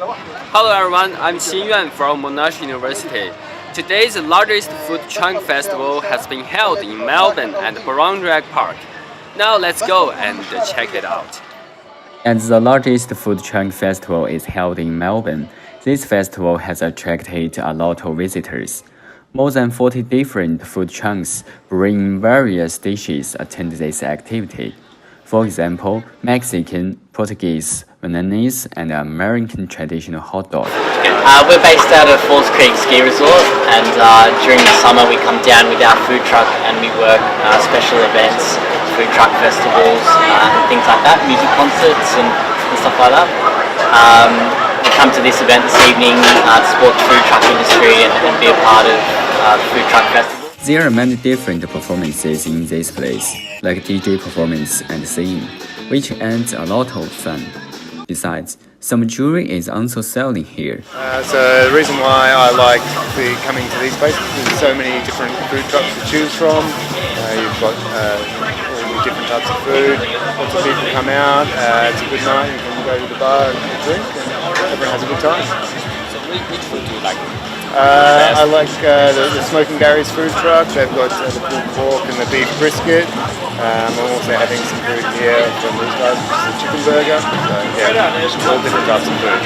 Hello everyone, I'm Xinyuan from Monash University. Today, the largest food truck festival has been held in Melbourne at Burundrag Park. Now let's go and check it out. As the largest food truck festival is held in Melbourne, this festival has attracted a lot of visitors. More than 40 different food trucks bringing various dishes attend this activity. For example, Mexican, Portuguese, Vietnamese, and American traditional hot dog. We're based out of Falls Creek Ski Resort, and during the summer we come down with our food truck and we work special events, food truck festivals, and things like that, music concerts and stuff like that. We come to this event this evening to support the food truck industry and be a part of the food truck festival. There are many different performances in this place, like DJ performance and singing, which adds a lot of fun. Besides, some jewelry is also selling here. So the reason why I like coming to these places is there's so many different food trucks to choose from. You've got all the different types of food, lots of people come out, it's a good night, you can go to the bar and drink and everyone has a good time. So which food do you like? I like the Smoking Gary's food truck. They've got the pulled pork and the beef brisket. I'm also having some food here from these guys, which is the chicken burger. So yeah, all different types of food.